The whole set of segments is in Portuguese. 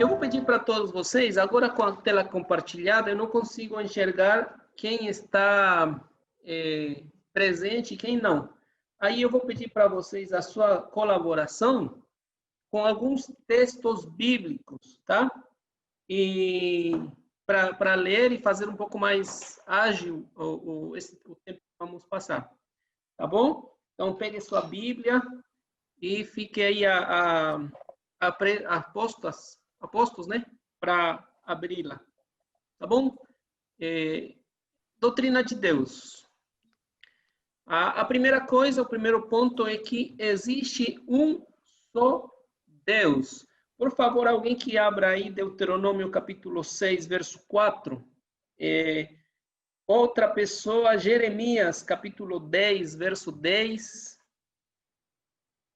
Eu vou pedir para todos vocês, agora com a tela compartilhada, eu não consigo enxergar quem está presente e quem não. Aí eu vou pedir para vocês a sua colaboração com alguns textos bíblicos, tá? E para ler e fazer um pouco mais ágil o tempo que vamos passar, tá bom? Então, pegue sua Bíblia e fique aí apostos, né? Para abri-la, tá bom? Doutrina de Deus. A primeira coisa, o primeiro ponto é que existe um só Deus. Por favor, alguém que abra aí Deuteronômio capítulo 6, verso 4. Outra pessoa, Jeremias capítulo 10, verso 10.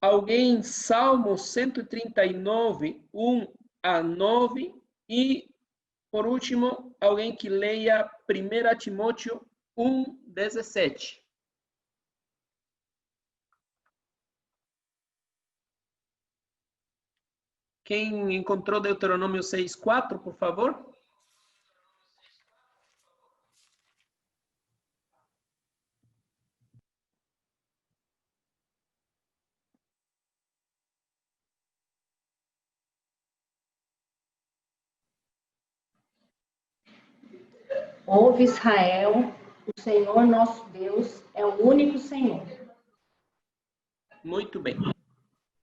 Alguém, Salmo 139, 1 a 9. E, por último, alguém que leia 1 Timóteo 1, 17. Quem encontrou Deuteronômio 6, 4, por favor? Ouve, Israel, o Senhor nosso Deus é o único Senhor. Muito bem.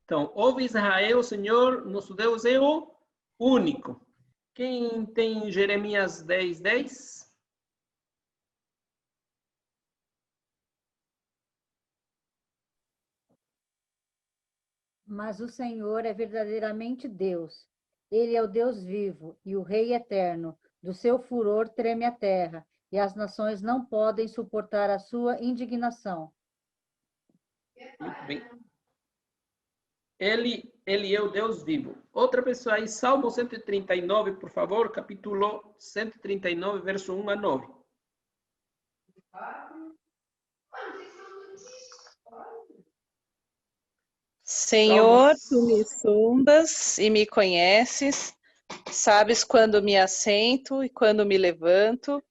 Então, ouve, Israel, o Senhor nosso Deus é o único. Quem tem Jeremias 10, 10? Mas o Senhor é verdadeiramente Deus. Ele é o Deus vivo e o Rei eterno. Do seu furor treme a terra, e as nações não podem suportar a sua indignação. Muito bem. Ele é o Deus vivo. Outra pessoa aí, Salmo 139, por favor, capítulo 139, verso 1 a 9. Senhor, tu me sondas e me conheces, sabes quando me assento e quando me levanto,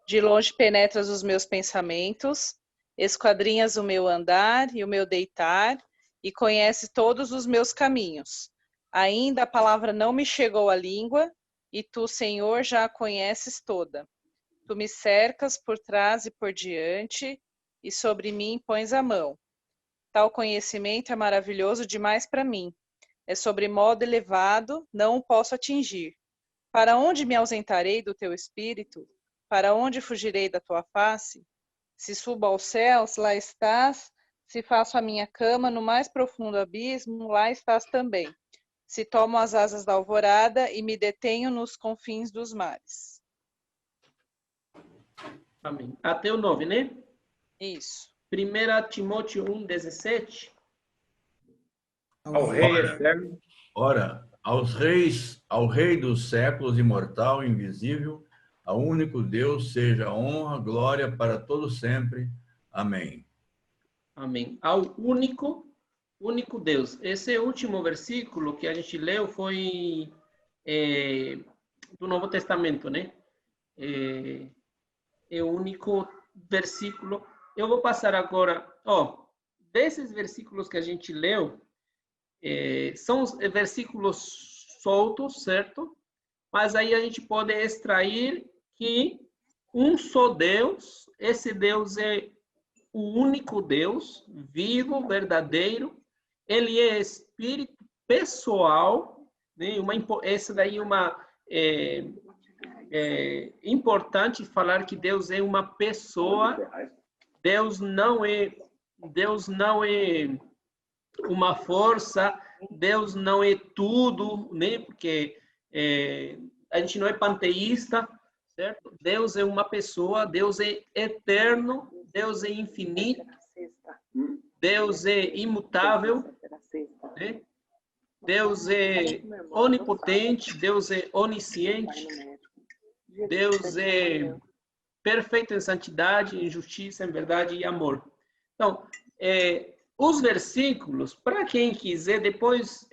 de longe penetras os meus pensamentos, esquadrinhas o meu andar e o meu deitar, e conheces todos os meus caminhos. Ainda a palavra não me chegou à língua, e tu, Senhor, já a conheces toda. Tu me cercas por trás e por diante, e sobre mim pões a mão. Tal conhecimento é maravilhoso demais para mim. É sobre modo elevado, não o posso atingir. Para onde me ausentarei do teu espírito? Para onde fugirei da tua face? Se subo aos céus, lá estás. Se faço a minha cama no mais profundo abismo, lá estás também. Se tomo as asas da alvorada e me detenho nos confins dos mares. Amém. Até o 9, né? Isso. 1 Timóteo 1, 17. Ao Rei eterno. Ora, ao Rei dos séculos, imortal, invisível, ao único Deus, seja honra, glória para todo sempre. Amém. Amém. Ao único Deus. Esse último versículo que a gente leu foi do Novo Testamento, né? É o único versículo. Eu vou passar agora, desses versículos que a gente leu, são versículos soltos, certo? Mas aí a gente pode extrair que um só Deus, esse Deus é o único Deus, vivo, verdadeiro, ele é espírito pessoal, né? Essa daí é uma importante falar que Deus é uma pessoa. Deus não é uma força, Deus não é tudo, né? Porque a gente não é panteísta, certo? Deus é uma pessoa, Deus é eterno, Deus é infinito, Deus é imutável, né? Deus é onipotente, Deus é onisciente, Deus é perfeito em santidade, em justiça, em verdade e amor. Então, os versículos, para quem quiser depois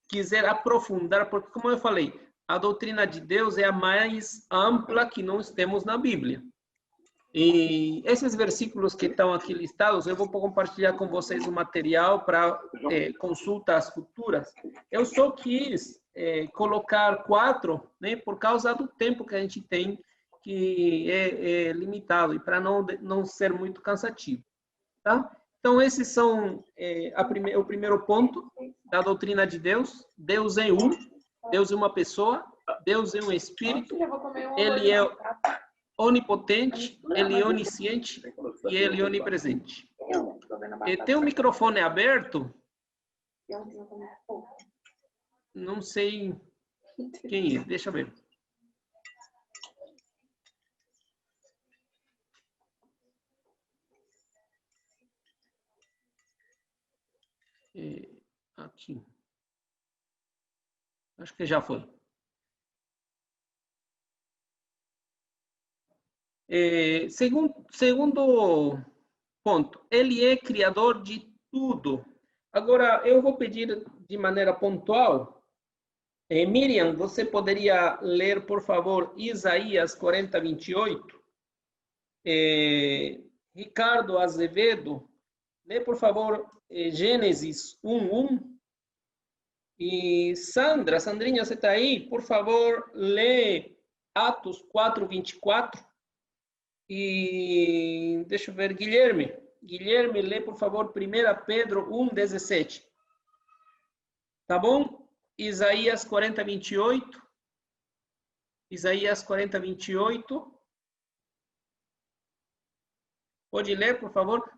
quiser aprofundar, porque, como eu falei, a doutrina de Deus é a mais ampla que nós temos na Bíblia. E esses versículos que estão aqui listados, eu vou compartilhar com vocês o material para consultas futuras. Eu só quis colocar 4, né, por causa do tempo que a gente tem, que é limitado, e para não ser muito cansativo. Tá? Então, esses são o primeiro ponto da doutrina de Deus. Deus é um, Deus é uma pessoa, Deus é um espírito, ele é onipotente, ele é onisciente e ele é onipresente. Tem um microfone aberto? Não sei quem é, deixa eu ver. Aqui. Acho que já foi. Segundo ponto, ele é criador de tudo. Agora, eu vou pedir de maneira pontual. Miriam, você poderia ler, por favor, Isaías 40, 28? Ricardo Azevedo, lê, por favor, Gênesis 1, 1. E Sandrinha, você está aí? Por favor, lê Atos 4, 24. E deixa eu ver, Guilherme, lê, por favor, 1 Pedro 1, 17. Tá bom? Isaías 40, 28. Isaías 40, 28. Pode ler, por favor?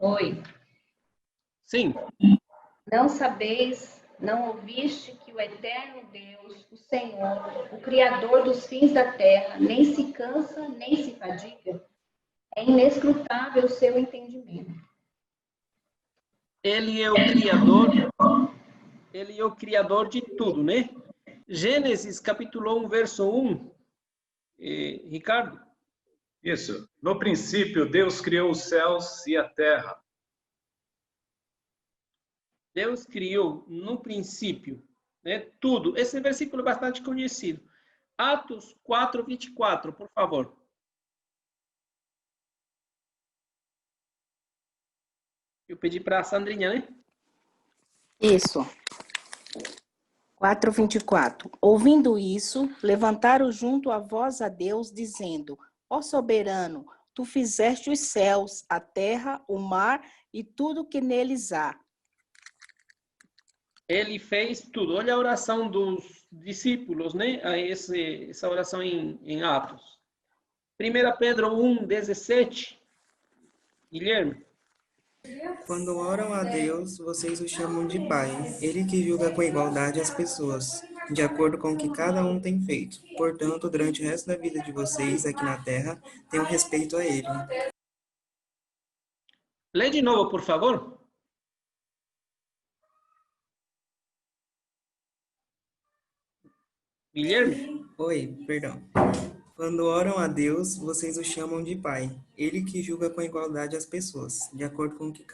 Oi. Sim. Não sabeis, não ouviste que o eterno Deus, o Senhor, o Criador dos fins da terra, nem se cansa, nem se fadiga? É inescrutável o seu entendimento. Ele é o criador de tudo, né? Gênesis, capítulo 1, verso 1. Ricardo? Isso. No princípio, Deus criou os céus e a terra. Deus criou no princípio, né, tudo. Esse versículo é bastante conhecido. Atos 4, 24, por favor. Eu pedi para a Sandrinha, né? Isso. 4:24. Ouvindo isso, levantaram junto a voz a Deus, dizendo: Ó soberano, tu fizeste os céus, a terra, o mar e tudo que neles há. Ele fez tudo. Olha a oração dos discípulos, né? Essa oração em Atos. 1 Pedro 1, 17. Guilherme. Quando oram a Deus, vocês o chamam de Pai. Ele que julga com igualdade as pessoas, de acordo com o que cada um tem feito. Portanto, durante o resto da vida de vocês aqui na Terra, tenham respeito a Ele. Lê de novo, por favor. Guilherme? Oi, perdão. Quando oram a Deus, vocês o chamam de Pai. Ele que julga com igualdade as pessoas, de acordo com o que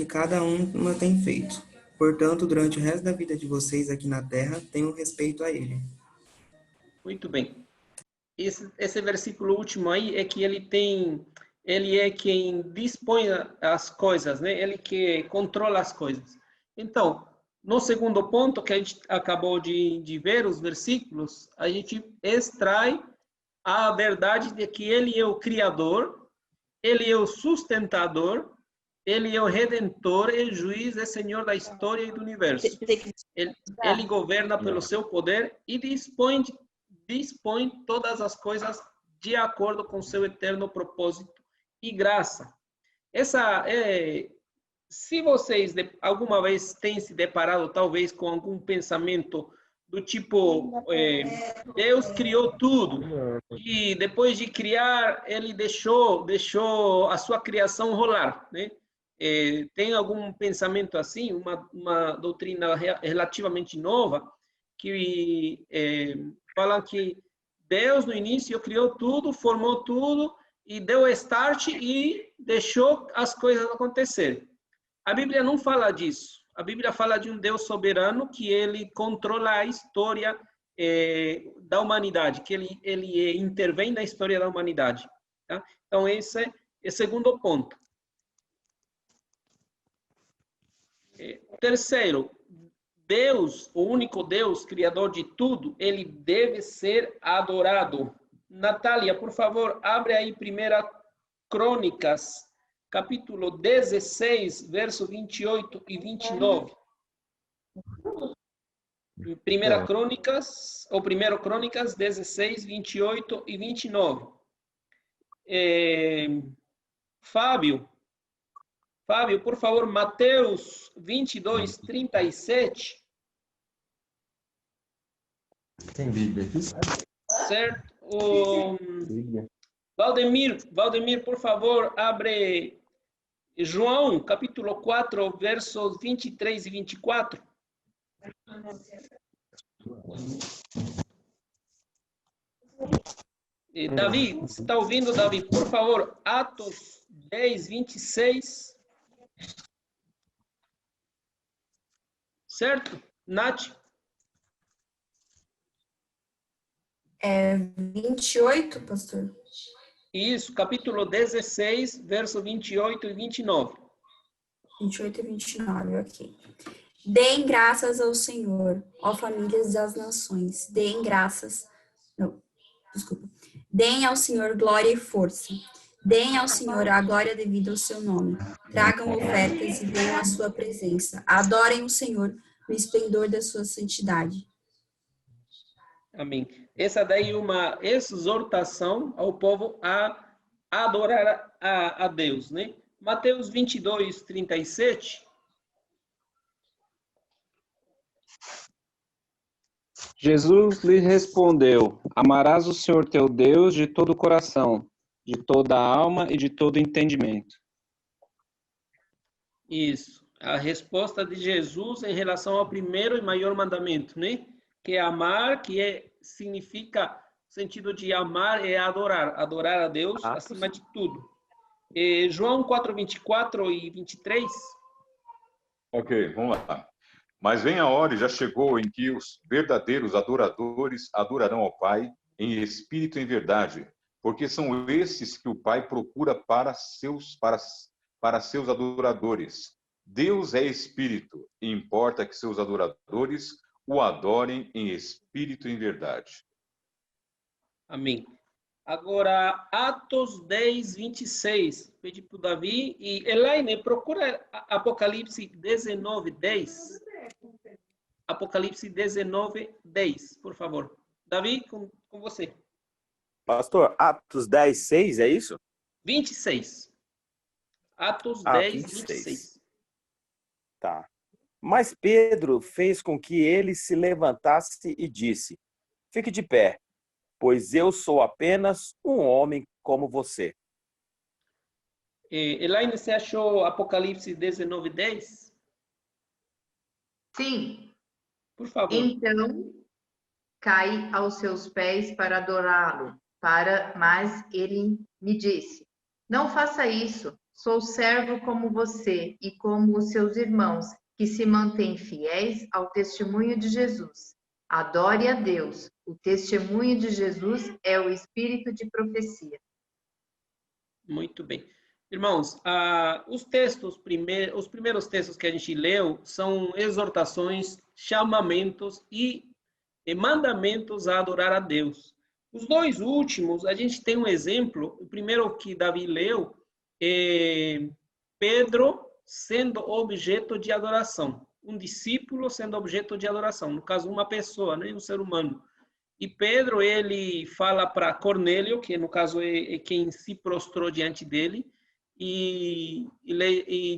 cada uma tem feito. Portanto, durante o resto da vida de vocês aqui na Terra, tenham respeito a Ele. Muito bem. Esse versículo último aí é que ele é quem dispõe as coisas, né? Ele que controla as coisas. Então, no segundo ponto que a gente acabou de ver, os versículos, a gente extrai a verdade de que ele é o Criador, ele é o sustentador, ele é o Redentor, é juiz, é Senhor da história e do universo. Ele governa pelo seu poder e dispõe todas as coisas de acordo com seu eterno propósito e graça. Se vocês alguma vez têm se deparado, talvez, com algum pensamento do tipo, Deus criou tudo, e depois de criar, ele deixou a sua criação rolar, né? tem algum pensamento assim, uma doutrina relativamente nova, que fala que Deus no início criou tudo, formou tudo, e deu start e deixou as coisas acontecer. A Bíblia não fala disso. A Bíblia fala de um Deus soberano que ele controla a história da humanidade, que ele intervém na história da humanidade. Tá? Então, esse é o segundo ponto. Terceiro, Deus, o único Deus, criador de tudo, ele deve ser adorado. Natália, por favor, abre aí 1 Crônicas, capítulo 16, verso 28 e 29. 1 Crônicas, ou 1 Crônicas 16, 28 e 29. Fábio, por favor, Mateus 22, 37. Tem Bíblia aqui? Certo? Valdemir, por favor, abre João, capítulo 4, versos 23 e 24. Davi, você está ouvindo, Davi? Por favor, Atos 10, 26. Certo? Nath? 28, pastor? Isso, capítulo 16, verso 28 e 29. 28 e 29, ok. Deem graças ao Senhor, ó famílias das nações. Deem graças. Não, desculpa. Deem ao Senhor glória e força. Deem ao Senhor a glória devida ao seu nome. Tragam ofertas e venham à sua presença. Adorem o Senhor no esplendor da sua santidade. Amém. Essa daí é uma exortação ao povo a adorar a Deus, né? Mateus 22, 37. Jesus lhe respondeu: Amarás o Senhor teu Deus de todo o coração, de toda a alma e de todo entendimento. Isso. A resposta de Jesus em relação ao primeiro e maior mandamento, né? Que é amar, significa, o sentido de amar é adorar a Deus acima de tudo. João 4, 24 e 23. Ok, vamos lá. Mas vem a hora e já chegou em que os verdadeiros adoradores adorarão ao Pai em espírito e em verdade, porque são esses que o Pai procura para seus adoradores. Deus é espírito e importa que seus adoradores o adorem em espírito e em verdade. Amém. Agora, Atos 10, 26. Pedi para o Davi. E Elaine, procura Apocalipse 19, 10. Apocalipse 19, 10, por favor. Davi, com você. Pastor, Atos 10, 6, é isso? 26. Atos 10, 26. Tá. Mas Pedro fez com que ele se levantasse e disse: Fique de pé, pois eu sou apenas um homem como você. Elaine, você achou Apocalipse 19, 10? Sim. Por favor. Então, cai aos seus pés para adorá-lo. Mas ele me disse: Não faça isso. Sou servo como você e como os seus irmãos, que se mantêm fiéis ao testemunho de Jesus. Adore a Deus. O testemunho de Jesus é o espírito de profecia. Muito bem. Irmãos, os primeiros textos que a gente leu são exortações, chamamentos e mandamentos a adorar a Deus. Os dois últimos, a gente tem um exemplo. O primeiro que Davi leu é Pedro sendo objeto de adoração. Um discípulo sendo objeto de adoração. No caso, uma pessoa, né? Um ser humano. E Pedro, ele fala para Cornélio, que no caso é quem se prostrou diante dele, e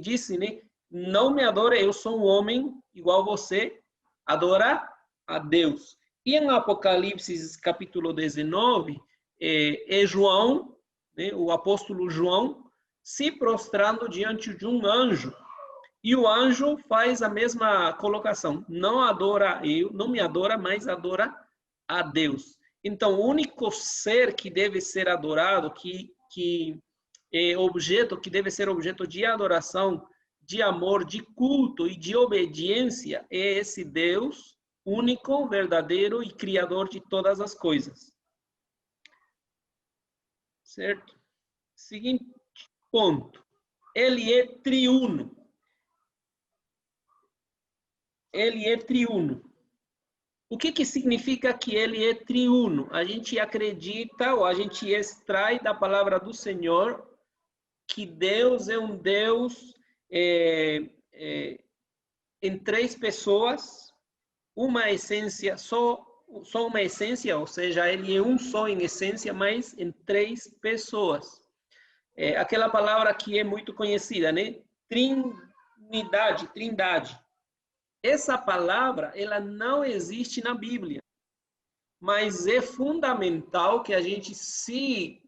disse, né? Não me adore, eu sou um homem igual você, adora a Deus. E em Apocalipse, capítulo 19, é João, né? O apóstolo João, se prostrando diante de um anjo. E o anjo faz a mesma colocação. Não adora eu, não me adora, mas adora a Deus. Então, o único ser que deve ser adorado, que é objeto, que deve ser objeto de adoração, de amor, de culto e de obediência, é esse Deus único, verdadeiro e criador de todas as coisas. Certo? Seguinte ponto. Ele é triuno. Ele é triuno. O que significa que ele é triuno? A gente acredita ou a gente extrai da palavra do Senhor que Deus é um Deus em três pessoas, uma essência, só uma essência, ou seja, ele é um só em essência, mas em três pessoas. Aquela palavra que é muito conhecida, né? Trindade. Essa palavra, ela não existe na Bíblia, mas é fundamental que a gente se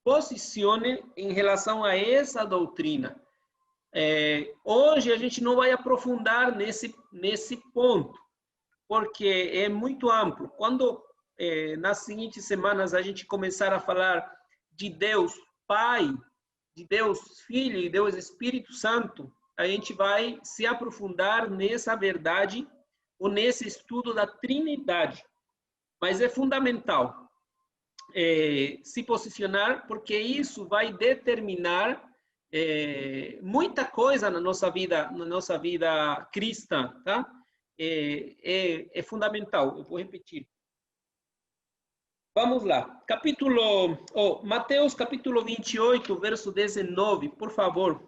posicione em relação a essa doutrina. Hoje a gente não vai aprofundar nesse ponto, porque é muito amplo. Quando nas seguintes semanas a gente começar a falar de Deus Pai, de Deus Filho e Deus Espírito Santo, a gente vai se aprofundar nessa verdade ou nesse estudo da Trindade. Mas é fundamental se posicionar, porque isso vai determinar muita coisa na nossa vida cristã, tá? É fundamental. Eu vou repetir. Vamos lá. Mateus capítulo 28, verso 19, por favor.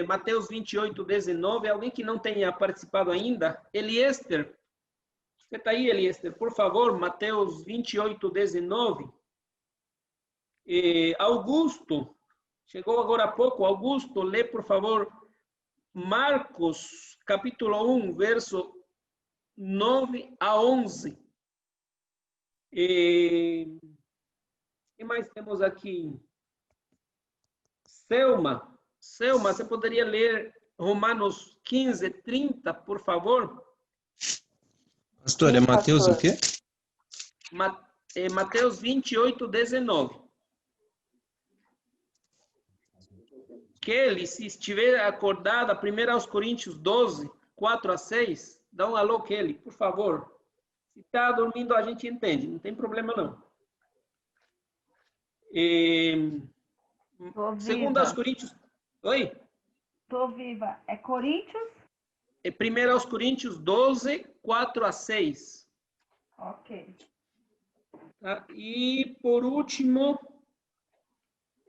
Mateus 28, 19. Alguém que não tenha participado ainda? Eliester. Você está aí, Eliester? Por favor, Mateus 28, 19. Augusto. Chegou agora há pouco. Augusto, lê, por favor, Marcos, capítulo 1, verso 9 a 11. E mais temos aqui? Selma, você poderia ler Romanos 15, 30, por favor? Pastor, é Mateus o quê? Mateus 28, 19. Kelly, se estiver acordada, 1 aos Coríntios 12, 4 a 6, dá um alô, Kelly, por favor. Se está dormindo, a gente entende, não tem problema não. Segundo aos Coríntios... Oi? Estou viva. É Coríntios? 1 aos Coríntios 12, 4 a 6. Ok. Tá? E, por último,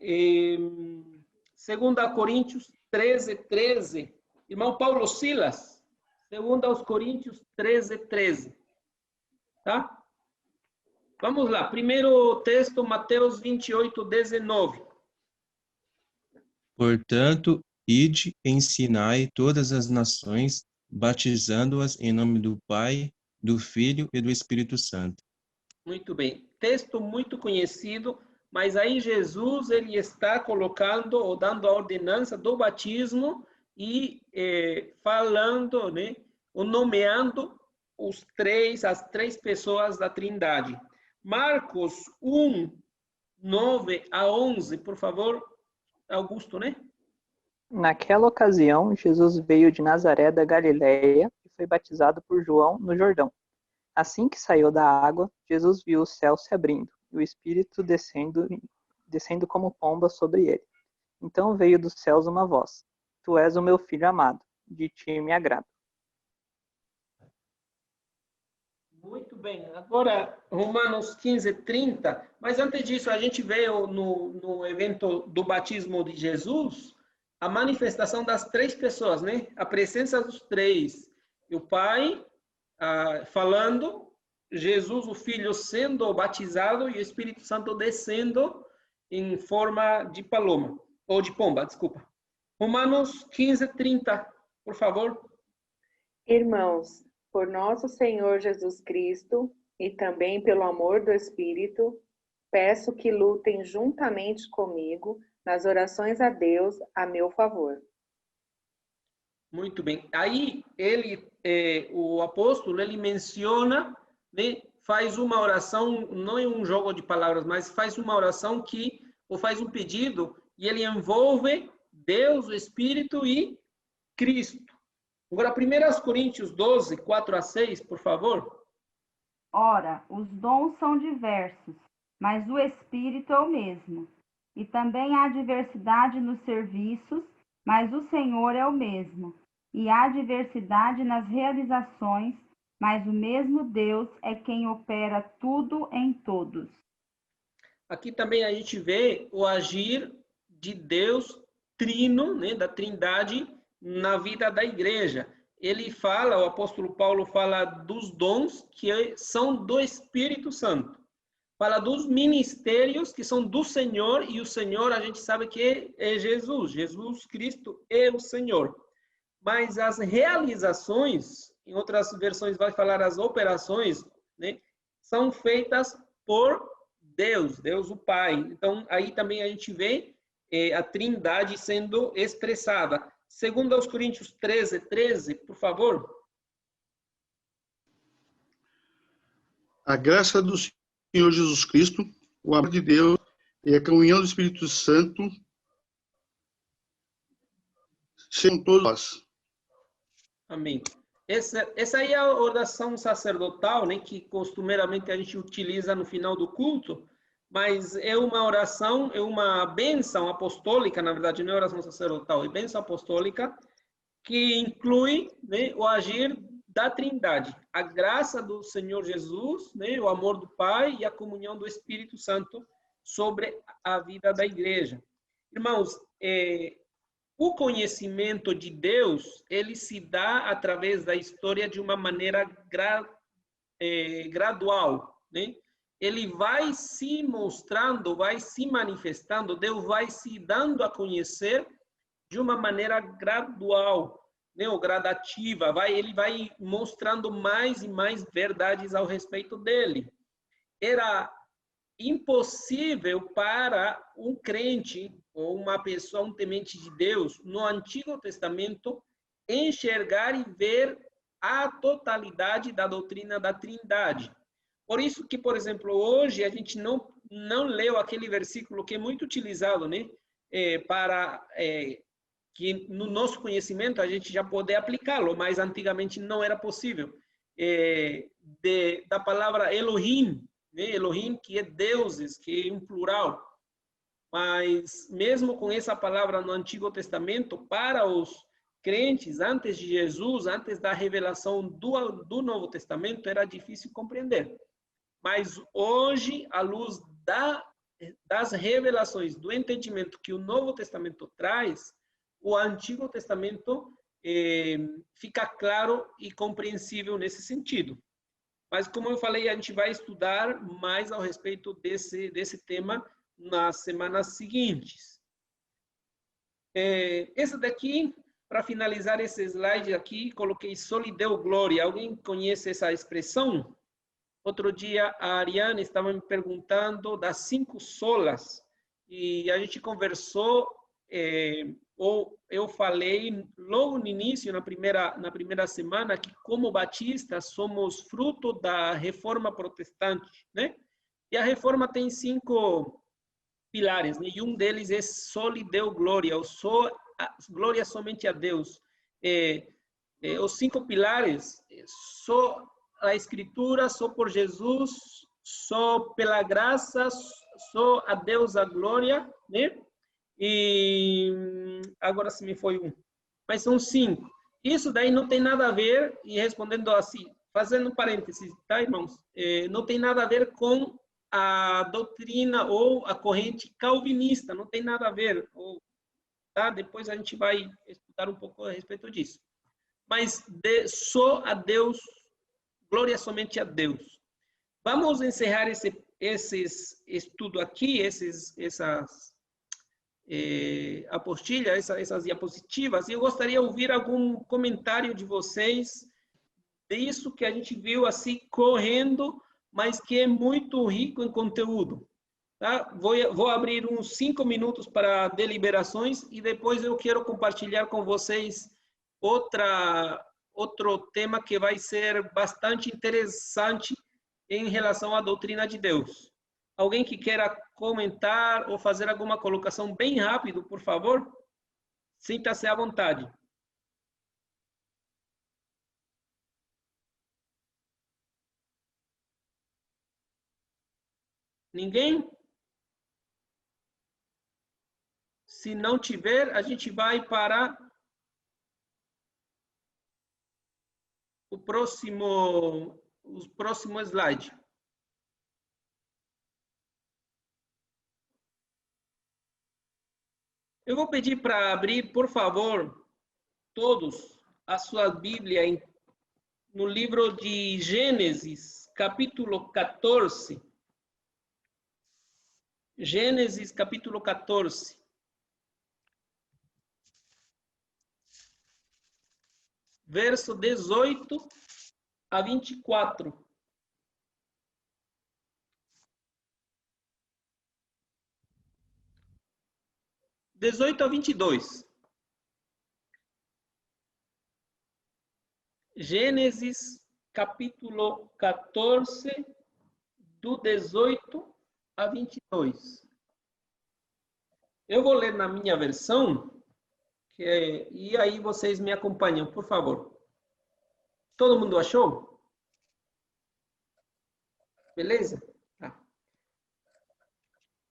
2 Coríntios 13, 13. Irmão Paulo Silas, 2 aos Coríntios 13, 13. Tá? Vamos lá. Primeiro texto, Mateus 28, 19. Portanto, ide e ensinai todas as nações, batizando-as em nome do Pai, do Filho e do Espírito Santo. Muito bem. Texto muito conhecido, mas aí Jesus ele está colocando ou dando a ordenança do batismo e falando, né, ou nomeando as três pessoas da Trindade. Marcos 1, 9 a 11, por favor, Augusto, né? Naquela ocasião, Jesus veio de Nazaré da Galileia e foi batizado por João no Jordão. Assim que saiu da água, Jesus viu o céu se abrindo e o Espírito descendo como pomba sobre ele. Então veio dos céus uma voz: Tu és o meu filho amado, de ti me agrado. Muito bem. Agora, Romanos 15, 30. Mas antes disso, a gente veio no evento do batismo de Jesus, a manifestação das três pessoas, né? A presença dos três. E o Pai falando, Jesus, o Filho, sendo batizado e o Espírito Santo descendo em forma de paloma, ou de pomba, desculpa. Romanos 15, 30, por favor. Irmãos, por nosso Senhor Jesus Cristo e também pelo amor do Espírito, peço que lutem juntamente comigo nas orações a Deus a meu favor. Muito bem. Aí o apóstolo, ele menciona, né, faz uma oração, não é um jogo de palavras, mas faz uma oração ou faz um pedido, e ele envolve Deus, o Espírito e Cristo. Agora, 1 Coríntios 12, 4-6, por favor. Ora, os dons são diversos, mas o Espírito é o mesmo. E também há diversidade nos serviços, mas o Senhor é o mesmo. E há diversidade nas realizações, mas o mesmo Deus é quem opera tudo em todos. Aqui também a gente vê o agir de Deus trino, né, da Trindade, na vida da igreja. O apóstolo Paulo fala dos dons que são do Espírito Santo. Fala dos ministérios que são do Senhor, e o Senhor a gente sabe que é Jesus. Jesus Cristo é o Senhor. Mas as realizações, em outras versões vai falar as operações, né, são feitas por Deus o Pai. Então, aí também a gente vê a Trindade sendo expressada. Segundo aos Coríntios 13, por favor. A graça do Senhor Jesus Cristo, o amor de Deus e a comunhão do Espírito Santo sejam todos nós. Amém. Essa aí é a oração sacerdotal, né, que costumeiramente a gente utiliza no final do culto, mas é uma oração, é uma bênção apostólica, na verdade, não é oração sacerdotal, é bênção apostólica, que inclui, né, o agir da Trindade, a graça do Senhor Jesus, né, o amor do Pai e a comunhão do Espírito Santo sobre a vida da igreja. Irmãos, o conhecimento de Deus, ele se dá através da história de uma maneira gradual, né? Ele vai se mostrando, vai se manifestando, Deus vai se dando a conhecer de uma maneira gradual, né, ou gradativa. Ele vai mostrando mais e mais verdades ao respeito dele. Era impossível para um crente ou uma pessoa, um temente de Deus, no Antigo Testamento, enxergar e ver a totalidade da doutrina da Trindade. Por isso que, por exemplo, hoje a gente não leu aquele versículo que é muito utilizado, né, que no nosso conhecimento a gente já pode aplicá-lo, mas antigamente não era possível. Da palavra Elohim, né, Elohim, que é deuses, que é um plural. Mas mesmo com essa palavra no Antigo Testamento, para os crentes, antes de Jesus, antes da revelação do Novo Testamento, era difícil compreender. Mas hoje, à luz das revelações, do entendimento que o Novo Testamento traz, o Antigo Testamento fica claro e compreensível nesse sentido. Mas, como eu falei, a gente vai estudar mais ao respeito desse tema nas semanas seguintes. Essa daqui, para finalizar esse slide aqui, coloquei soli Deo glória. Alguém conhece essa expressão? Outro dia, a Ariane estava me perguntando das 5 solas, e a gente conversou, ou eu falei logo no início, na primeira semana, que como batistas somos fruto da Reforma Protestante, né? E a Reforma tem 5 pilares, né? E um deles é soli Deo glória, glória somente a Deus. Os 5 pilares, só a Escritura, só por Jesus, só pela graça, só a Deus a glória, né? E agora se me foi um. Mas são 5. Isso daí não tem nada a ver, e respondendo assim, fazendo um parênteses, tá, irmãos? Não tem nada a ver com a doutrina ou a corrente calvinista, não tem nada a ver. Tá? Depois a gente vai estudar um pouco a respeito disso. Mas só a Deus, glória somente a Deus. Vamos encerrar esse estudo aqui, essas apostilhas, essas diapositivas, e eu gostaria de ouvir algum comentário de vocês disso que a gente viu assim correndo, mas que é muito rico em conteúdo. Tá? Vou abrir uns 5 minutos para deliberações e depois eu quero compartilhar com vocês outro tema que vai ser bastante interessante em relação à doutrina de Deus. Alguém que queira comentar ou fazer alguma colocação bem rápido, por favor? Sinta-se à vontade. Ninguém? Se não tiver, a gente vai para o próximo slide. Eu vou pedir para abrir, por favor, todos a sua Bíblia no livro de Gênesis, capítulo 14. Gênesis, capítulo 14. Verso 18 a 24. (18 a 22). Gênesis, capítulo 14, do 18 a 22. Eu vou ler na minha versão, e aí vocês me acompanham, por favor. Todo mundo achou? Beleza? Tá.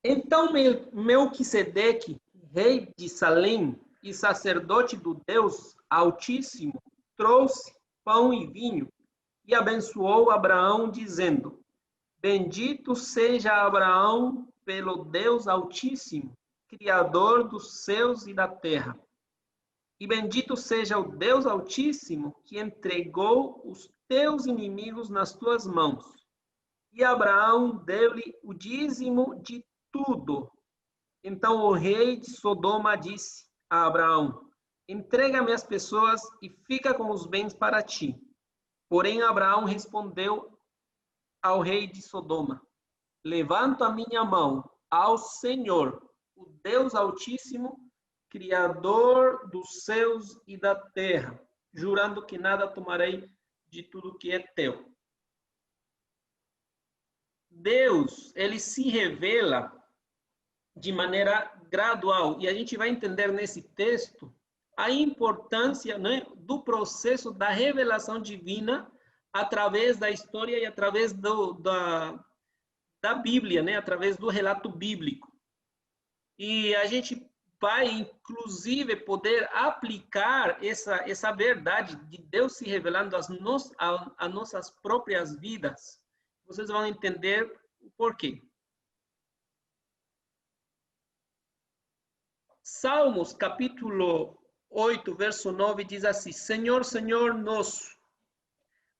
Então Melquisedeque, rei de Salém e sacerdote do Deus Altíssimo, trouxe pão e vinho e abençoou Abraão, dizendo: Bendito seja Abraão pelo Deus Altíssimo, Criador dos céus e da terra. E bendito seja o Deus Altíssimo, que entregou os teus inimigos nas tuas mãos. E Abraão deu-lhe o dízimo de tudo. Então o rei de Sodoma disse a Abraão: Entrega-me as pessoas e fica com os bens para ti. Porém Abraão respondeu ao rei de Sodoma: Levanto a minha mão ao Senhor, o Deus Altíssimo, Criador dos céus e da terra, jurando que nada tomarei de tudo que é teu. Deus, ele se revela de maneira gradual, e a gente vai entender nesse texto a importância, né, do processo da revelação divina através da história e através da Bíblia, né, através do relato bíblico. E a gente vai, inclusive, poder aplicar essa verdade de Deus se revelando às nossas próprias vidas. Vocês vão entender o porquê. Salmos, capítulo 8, verso 9, diz assim: Senhor, Senhor nosso,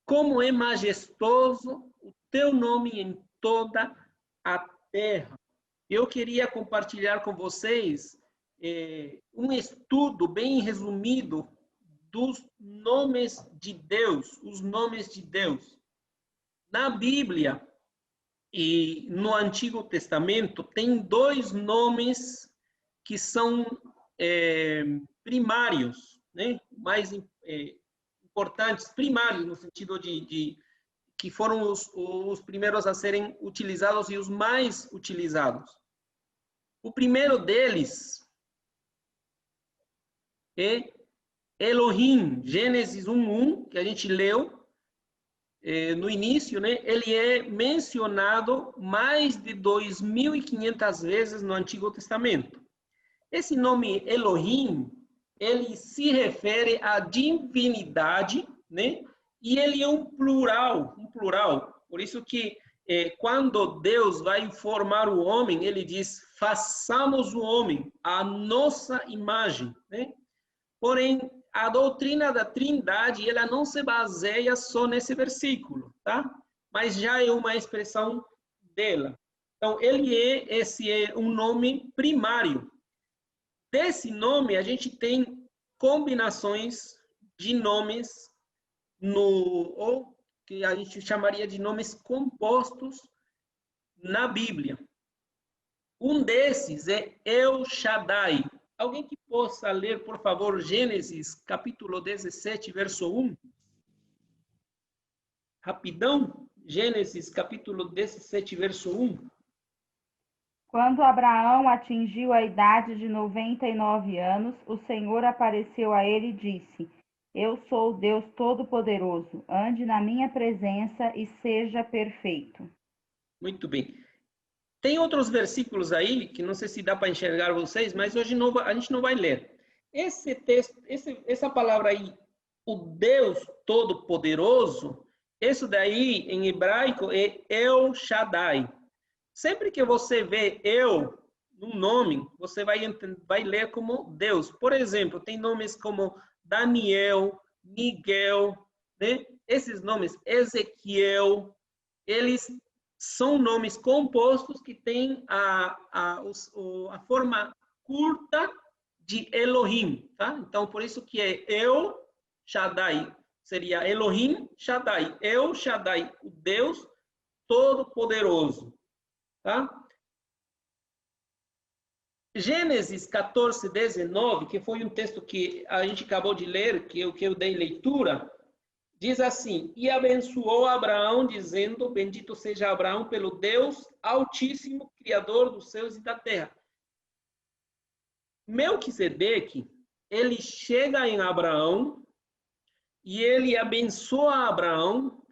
como é majestoso o teu nome em toda a terra. Eu queria compartilhar com vocês um estudo bem resumido dos nomes de Deus, os nomes de Deus. Na Bíblia e no Antigo Testamento, tem 2 nomes que são primários, né? Mais importantes, primários, no sentido de que foram os primeiros a serem utilizados e os mais utilizados. O primeiro deles é Elohim, Gênesis 1:1, que a gente leu no início, né? Ele é mencionado mais de 2.500 vezes no Antigo Testamento. Esse nome Elohim, ele se refere à divindade, né? E ele é um plural. Por isso que quando Deus vai formar o homem, ele diz: façamos o homem à nossa imagem, né? Porém, a doutrina da Trindade, ela não se baseia só nesse versículo, tá? Mas já é uma expressão dela. Então, esse é um nome primário. Desse nome, a gente tem combinações de nomes, ou que a gente chamaria de nomes compostos na Bíblia. Um desses é El Shaddai. Alguém que possa ler, por favor, Gênesis, capítulo 17, verso 1? Rapidão. Gênesis, capítulo 17, verso 1. Quando Abraão atingiu a idade de 99 anos, o Senhor apareceu a ele e disse: Eu sou o Deus Todo-Poderoso, ande na minha presença e seja perfeito. Muito bem. Tem outros versículos aí, que não sei se dá para enxergar vocês, mas hoje a gente não vai ler. Esse texto, essa palavra aí, o Deus Todo-Poderoso, isso daí em hebraico é El Shaddai. Sempre que você vê Eu no nome, você vai ler como Deus. Por exemplo, tem nomes como Daniel, Miguel, né? Esses nomes, Ezequiel, eles são nomes compostos que têm a forma curta de Elohim, tá? Então, por isso que é El Shaddai. Seria Elohim Shaddai. El Shaddai, o Deus Todo-Poderoso, tá? Gênesis 14, 19, que foi um texto que a gente acabou de ler, que eu dei leitura, diz assim: e abençoou Abraão, dizendo: bendito seja Abraão pelo Deus Altíssimo, Criador dos céus e da terra. Melquisedeque, ele chega em Abraão e ele abençoa Abraão,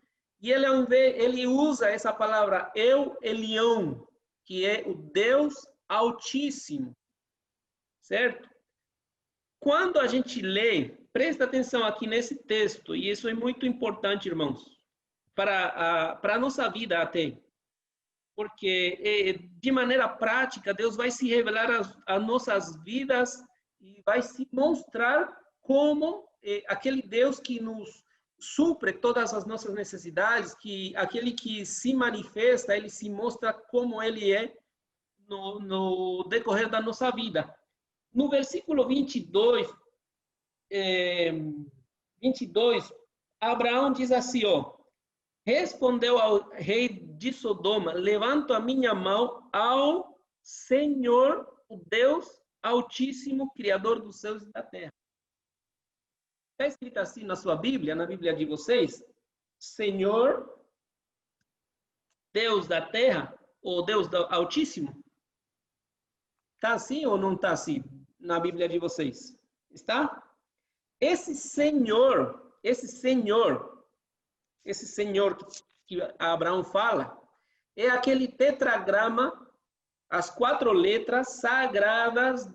e ele usa essa palavra Eu Elião, que é o Deus Altíssimo, certo? Quando a gente lê, presta atenção aqui nesse texto, e isso é muito importante, irmãos, para a nossa vida até, porque de maneira prática Deus vai se revelar às nossas vidas e vai se mostrar como aquele Deus que nos supre todas as nossas necessidades, que aquele que se manifesta, ele se mostra como ele é no decorrer da nossa vida. No versículo 22, Abraão diz assim, ó: respondeu ao rei de Sodoma: levanto a minha mão ao Senhor, o Deus Altíssimo, Criador dos céus e da terra. Está escrito assim na sua Bíblia, na Bíblia de vocês? Senhor, Deus da terra, ou Deus Altíssimo? Está assim ou não está assim na Bíblia de vocês? Está? Esse Senhor que Abraão fala, é aquele tetragrama, as 4 letras sagradas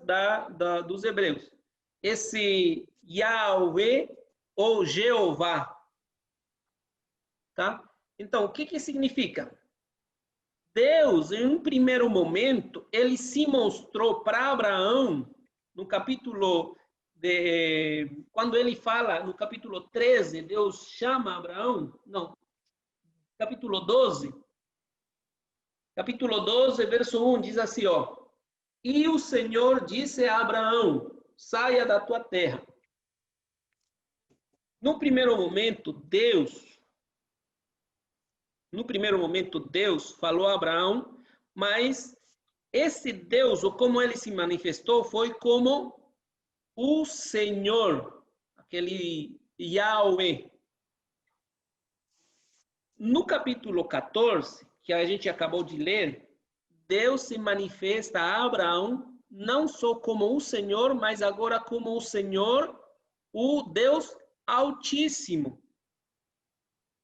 dos hebreus. Esse Yahweh ou Jeová. Tá? Então, o que significa? Deus, em um primeiro momento, ele se mostrou para Abraão, no capítulo quando ele fala, no capítulo 13, Deus chama Abraão, capítulo 12, verso 1, diz assim, ó: e o Senhor disse a Abraão: saia da tua terra. No primeiro momento, Deus falou a Abraão, mas esse Deus, ou como ele se manifestou, foi como o Senhor, aquele Yahweh. No capítulo 14, que a gente acabou de ler, Deus se manifesta a Abraão não só como o Senhor, mas agora como o Senhor, o Deus Altíssimo.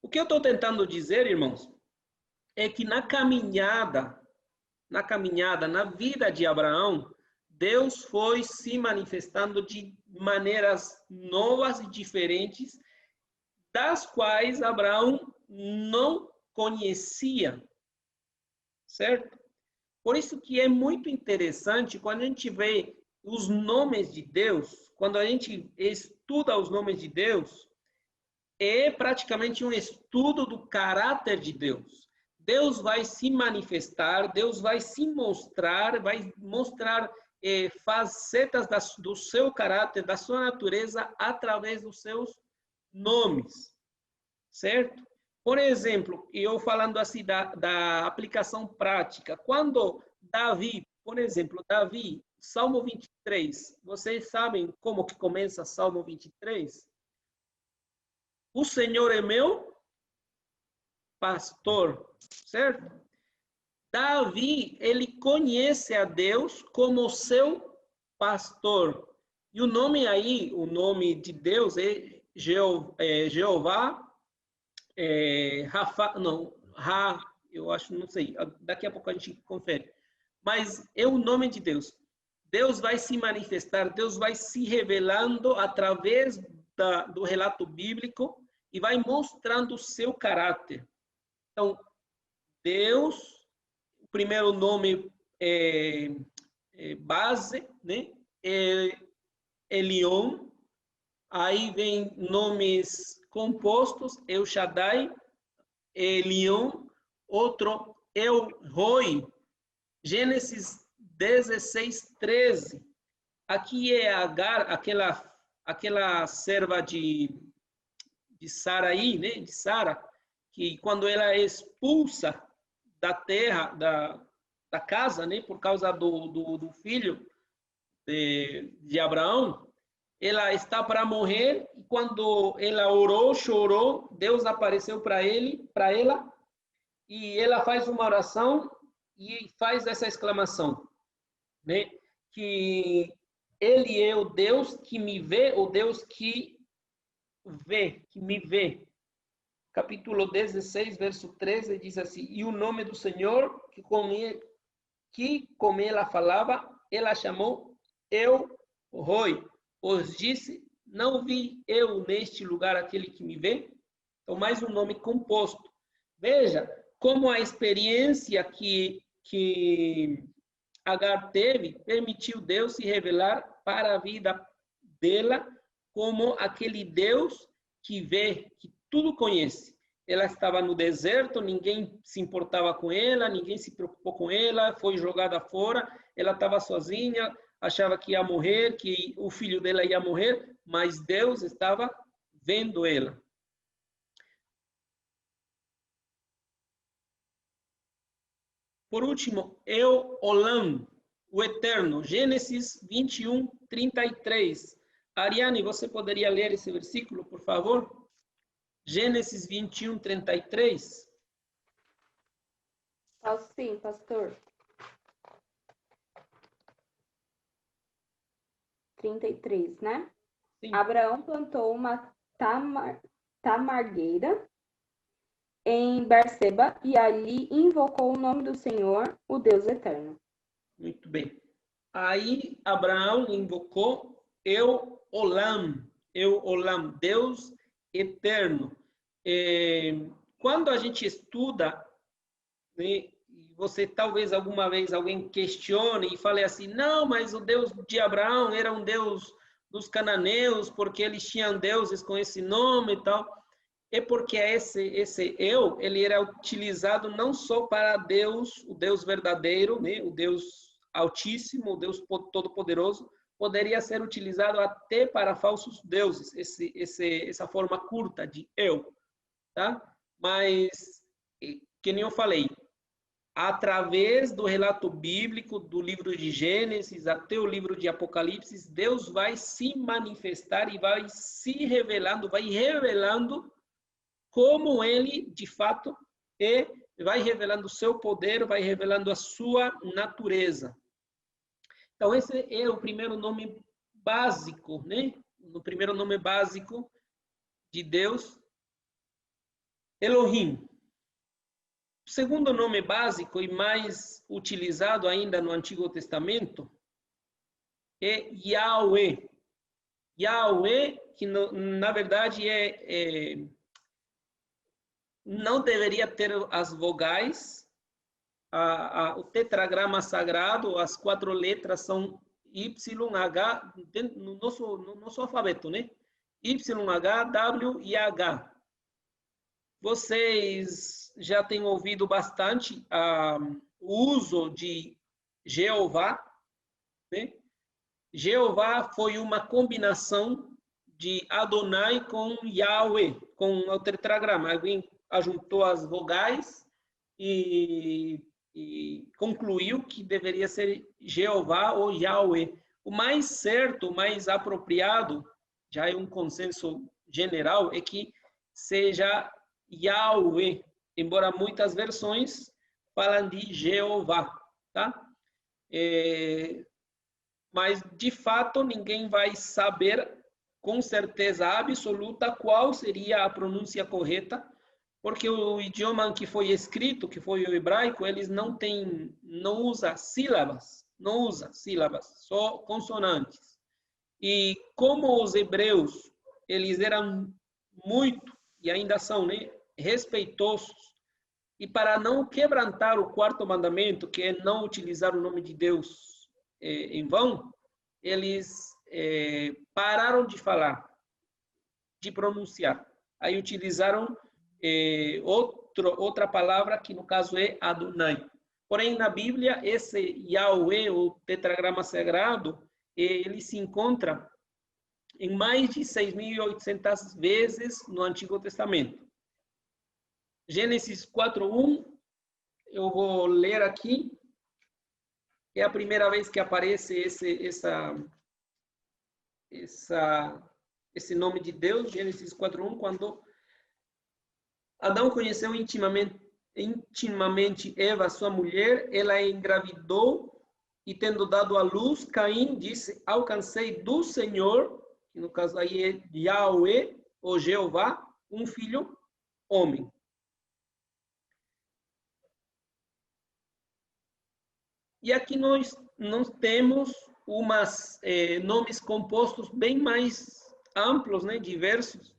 O que eu estou tentando dizer, irmãos, é que na caminhada, na vida de Abraão, Deus foi se manifestando de maneiras novas e diferentes, das quais Abraão não conhecia, certo? Por isso que é muito interessante quando a gente vê os nomes de Deus, quando a gente estuda os nomes de Deus, é praticamente um estudo do caráter de Deus. Deus vai se manifestar, Deus vai se mostrar, vai mostrar facetas do seu caráter, da sua natureza, através dos seus nomes, certo? Por exemplo, eu falando assim da aplicação prática, quando Davi, Por exemplo, Davi, Salmo 23. Vocês sabem como que começa Salmo 23? O Senhor é meu pastor, certo? Davi, ele conhece a Deus como seu pastor. E o nome aí, o nome de Deus é Jeová, Rafa, não, eu acho, não sei, daqui a pouco a gente confere. Mas é o nome de Deus. Deus vai se manifestar, Deus vai se revelando através do relato bíblico e vai mostrando o seu caráter. Então, Deus, o primeiro nome base, né? Elion. Aí vem nomes compostos, El Shaddai, Elion, outro El Roi. Gênesis 16, 13. Aqui é Agar, aquela serva de Sarai, né? De Sara, que quando ela é expulsa da terra, da casa, né? Por causa do filho de Abraão, ela está para morrer, e quando ela orou, chorou, Deus apareceu para ela, e ela faz uma oração e faz essa exclamação, né? Que ele é o Deus que me vê, o Deus que me vê. Capítulo 16, verso 13, diz assim: e o nome do Senhor, que como ela falava, ela chamou El Roi, pois disse, não vi eu neste lugar aquele que me vê. Então, mais um nome composto. Veja como a experiência que Agar teve permitiu Deus se revelar para a vida dela como aquele Deus que vê, que tudo conhece. Ela estava no deserto, ninguém se importava com ela, ninguém se preocupou com ela, foi jogada fora, ela estava sozinha, achava que ia morrer, que o filho dela ia morrer, mas Deus estava vendo ela. Por último, El Olam, o Eterno, Gênesis 21, 33. Ariane, você poderia ler esse versículo, por favor? Gênesis 21, 33. Posso sim, pastor. 33, né? Sim. Abraão plantou uma tamargueira em Berseba e ali invocou o nome do Senhor, o Deus Eterno. Muito bem. Aí Abraão invocou El Olam, Deus eterno. Quando a gente estuda, né, você talvez alguma vez alguém questione e fale assim, não, mas o Deus de Abraão era um Deus dos cananeus, porque eles tinham deuses com esse nome e tal. É porque esse eu, ele era utilizado não só para Deus, o Deus verdadeiro, né, o Deus Altíssimo, o Deus Todo-Poderoso, poderia ser utilizado até para falsos deuses, essa forma curta de eu, tá? Mas, que nem eu falei, através do relato bíblico, do livro de Gênesis até o livro de Apocalipse, Deus vai se manifestar e vai se revelando, vai revelando como ele, de fato, é, vai revelando o seu poder, vai revelando a sua natureza. Então, esse é o primeiro nome básico, né? O primeiro nome básico de Deus, Elohim. O segundo nome básico e mais utilizado ainda no Antigo Testamento é Yahweh. Yahweh, que na verdade não deveria ter as vogais. O tetragrama sagrado, as 4 letras são YH, no nosso alfabeto, né? YH, W e H. Vocês já têm ouvido bastante o uso de Jeová, né? Jeová foi uma combinação de Adonai com Yahweh, com o tetragrama. Alguém ajuntou as vogais e e concluiu que deveria ser Jeová ou Yahweh. O mais certo, o mais apropriado, já é um consenso general, é que seja Yahweh, embora muitas versões falam de Jeová, tá? Mas, de fato, ninguém vai saber com certeza absoluta qual seria a pronúncia correta, porque o idioma que foi escrito, que foi o hebraico, eles não usa sílabas, só consonantes. E como os hebreus, eles eram muito, e ainda são, né, respeitosos, e para não quebrantar o quarto mandamento, que é não utilizar o nome de Deus em vão, eles pararam de falar, de pronunciar. Aí utilizaram outra palavra, que no caso é Adonai. Porém, na Bíblia, esse Yahweh, o tetragrama sagrado, ele se encontra em mais de 6.800 vezes no Antigo Testamento. Gênesis 4:1, eu vou ler aqui. É a primeira vez que aparece esse nome de Deus, Gênesis 4:1, quando Adão conheceu intimamente Eva, sua mulher, ela engravidou e, tendo dado à luz, Caim disse: alcancei do Senhor, que no caso aí é Yahweh, ou Jeová, um filho homem. E aqui nós temos nomes compostos bem mais amplos, né, diversos.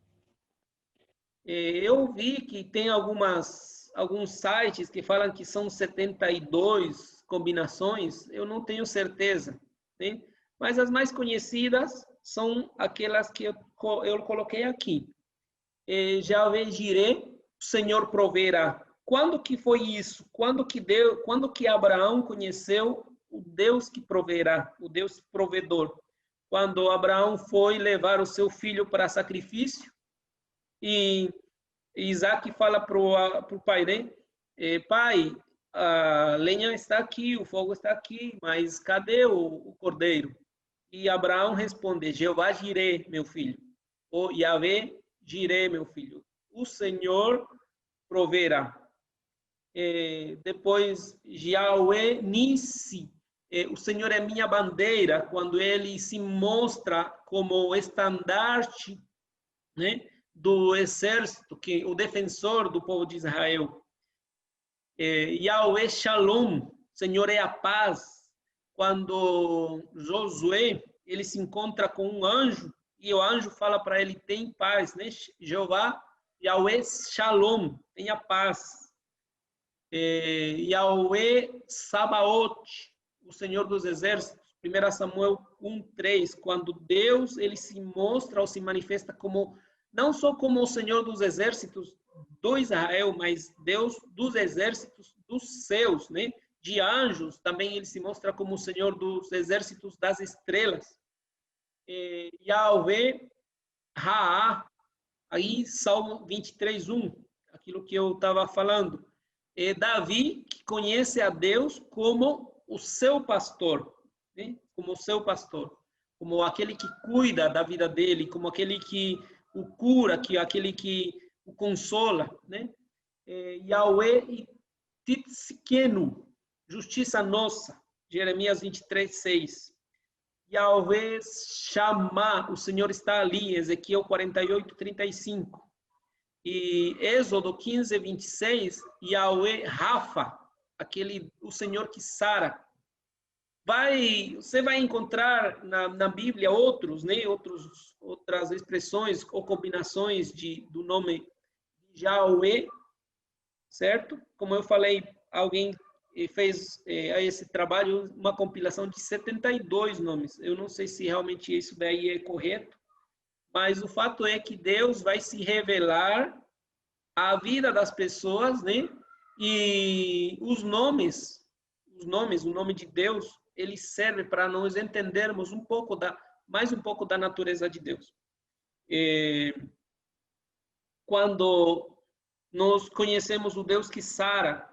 Eu vi que tem alguns sites que falam que são 72 combinações, eu não tenho certeza, né? Mas as mais conhecidas são aquelas que eu coloquei aqui. Javé Jireh, o Senhor proverá. Quando que foi isso? Quando que Abraão conheceu o Deus que proverá, o Deus provedor? Quando Abraão foi levar o seu filho para sacrifício, e Isaac fala para o pai, né? Pai, a lenha está aqui, o fogo está aqui, mas cadê o cordeiro? E Abraão responde: Jeová Jireh, meu filho. Ou Yahvé Jireh, meu filho. O Senhor proverá. Depois, Yahweh Nissi, o Senhor é minha bandeira, quando ele se mostra como estandarte, né, do exército, o defensor do povo de Israel. Yahweh Shalom, Senhor é a paz, quando Josué ele se encontra com um anjo, e o anjo fala para ele: tem paz, né? Jeová, Yahweh Shalom, tenha paz. Yahweh Sabaoth, o Senhor dos Exércitos, 1 Samuel 1:3, quando Deus ele se mostra ou se manifesta como, não só como o Senhor dos Exércitos do Israel, mas Deus dos exércitos dos céus, né? De anjos, também ele se mostra como o Senhor dos exércitos das estrelas. Yahweh Raá, aí Salmo 23:1, aquilo que eu estava falando. Davi, que conhece a Deus como o seu pastor, né? Como o seu pastor, como aquele que cuida da vida dele, como aquele que o cura, aquele que o consola, né? Yahweh Tzidkenu, justiça nossa, Jeremias 23:6. Yahweh Shammah, o Senhor está ali, Ezequiel 48:35. E Êxodo 15:26, Yahweh Rafa, o Senhor que sara. Você vai encontrar na Bíblia outras expressões ou combinações do nome Yahweh, certo? Como eu falei, alguém fez a esse trabalho uma compilação de 72 nomes. Eu não sei se realmente isso daí é correto, mas o fato é que Deus vai se revelar à vida das pessoas, né? E o nome de Deus, ele serve para nós entendermos mais um pouco da natureza de Deus. Quando nós conhecemos o Deus que sara,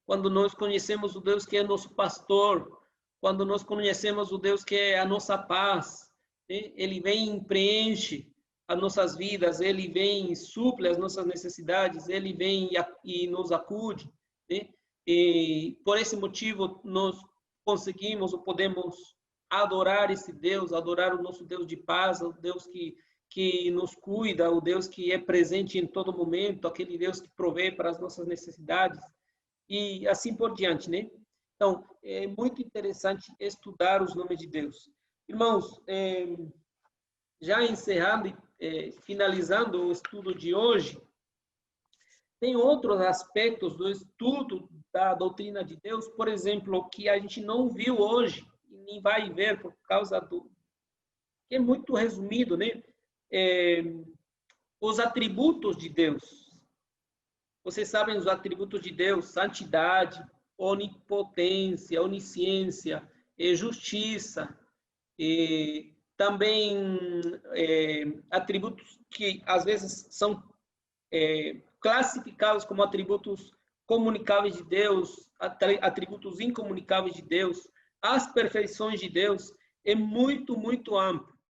quando nós conhecemos o Deus que é nosso pastor, quando nós conhecemos o Deus que é a nossa paz, né? Ele vem e preenche as nossas vidas, Ele vem e suple as nossas necessidades, Ele vem e nos acude, né? E por esse motivo nós conseguimos ou podemos adorar esse Deus, adorar o nosso Deus de paz, o Deus que nos cuida, o Deus que é presente em todo momento, aquele Deus que provê para as nossas necessidades, e assim por diante, né? Então, é muito interessante estudar os nomes de Deus. Irmãos, já encerrando e finalizando o estudo de hoje, tem outros aspectos do estudo da doutrina de Deus, por exemplo, que a gente não viu hoje, e nem vai ver por causa do... que é muito resumido, né? Os atributos de Deus. Vocês sabem os atributos de Deus: santidade, onipotência, onisciência, justiça, e também atributos que às vezes são classificados como atributos comunicáveis de Deus, atributos incomunicáveis de Deus, as perfeições de Deus. É muito, muito amplo.